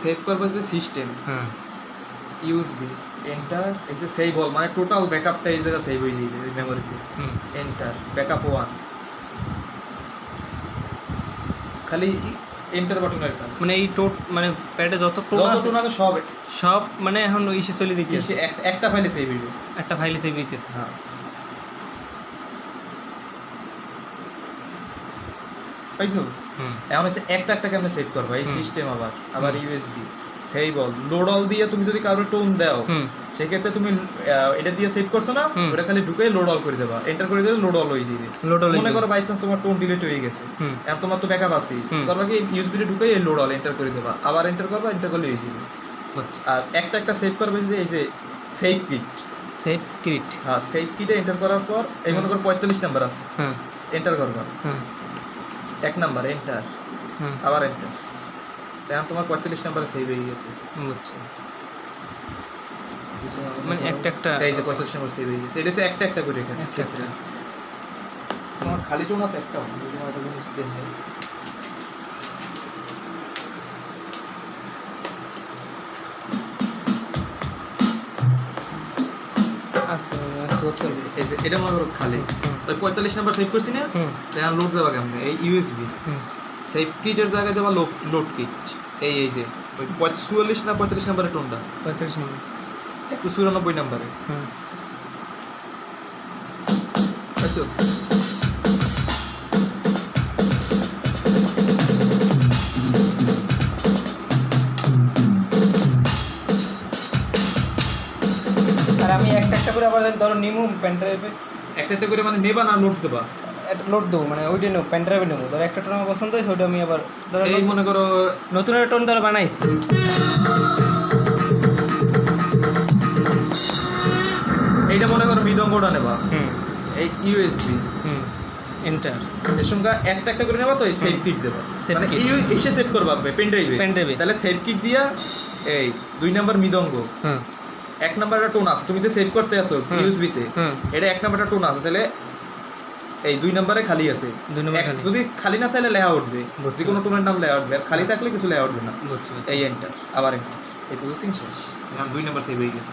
save করবে যে system হ্যাঁ ইউএসবি এন্টার এসে সেভ হল মানে টোটাল ব্যাকআপটা এই জায়গা সেভ হয়ে যাবে ওই মেমোরিতে এন্টার ব্যাকআপ 1 খালি এন্টার বাটনের কাজ মানে এই মানে প্যাডে যত টোন আছে সব মানে এখন ওই চলে দিতেছে একটা ফাইলে সেভ হইবে একটা ফাইলে সেভ হইতেছে হ্যাঁ পাইছো এখন হচ্ছে একটা একটা কেমনে সেভ করবা এই সিস্টেম আবার ইউএসবি সেই বল লোড অল দিয়ে তুমি যদি কারোর টোন দাও সেক্ষেত্রে তুমি এটা দিয়ে সেভ করছো না ওটা খালি ঢুকে লোড অল করে দেবা এন্টার করে দিলে লোড অল হয়ে যাবে মনে করো বাই চান্স তোমার টোন ডিলিট হয়ে গেছে এখন তোমার তো ব্যাকআপ আছে করবা কি ইউএসবি তে ঢুকে লোড অল এন্টার করে দেবা আবার এন্টার করবা এন্টার করলে হয়ে যাবে আর একটা একটা সেভ করবে যে এই যে সেভ কিট হ্যাঁ সেভ কিটে এন্টার করার পর এই মনে করো 45 নাম্বার আছে এন্টার করবা এক নাম্বার এন্টার আবার এন্টার এখন তোমার 45 নাম্বারে সেভ হয়ে গেছে বুঝছি মানে একটা একটা এই যে 45 নাম্বার সেভ হয়ে গেছে এটা হচ্ছে একটা একটা করে এখানে ক্ষেত্রে তোমার খালি টোন আছে একটা তোমার একটা জিনিস দেখে আছে এই যে এটা মনে করো খালি ওই 45 নাম্বার সেভ করছি না এখন লোড দেবা কেমনে এই ইউএসবি সেভ কিটের জায়গায় দেবা লোড কিট এই যে ওই 44 না 45 নাম্বারের টোনটা 45 নাম্বার 194 নাম্বারে আচ্ছা আর আমি একটা একটা করে আবার ধরো নিমু পেন ড্রাইভে একটা একটা করে মানে নেবা না লোড দেবা লোড দেবো মানে ওইটা নেবো পেন ড্রাইভে নেবো ধরো একটা টোন আমার পছন্দ হয়েছে ওইটা আমি আবার ধরো এই মনে করো নতুন একটা টোন ধরো বানাইছি এইটা মনে করো মৃদঙ্গটা নেবা এই ইউএসবি এন্টার এর সঙ্গে একটা একটা করে নেবা তো এই সেভ কিট দেবা মানে এসে সেভ করবা পেন ড্রাইভে তাহলে সেভ কিট দিয়া এই 2 নাম্বার মৃদঙ্গ এক নাম্বারটা টোন আছে তুমি যে সেভ করতে আসো ইউএসবি তে এটা এক নাম্বারটা টোন আছে তাহলে এই 2 নাম্বারে খালি আছে যদি খালি না তাহলে লেখা উঠবে যে কোনো টোনের নাম লেখা উঠবে আর খালি থাকলে কিছু লেখা উঠবে না এই এন্টার আবার এন্টার এই প্রসেসিং শেষ এখন 2 নাম্বার সেভ হয়ে গেছে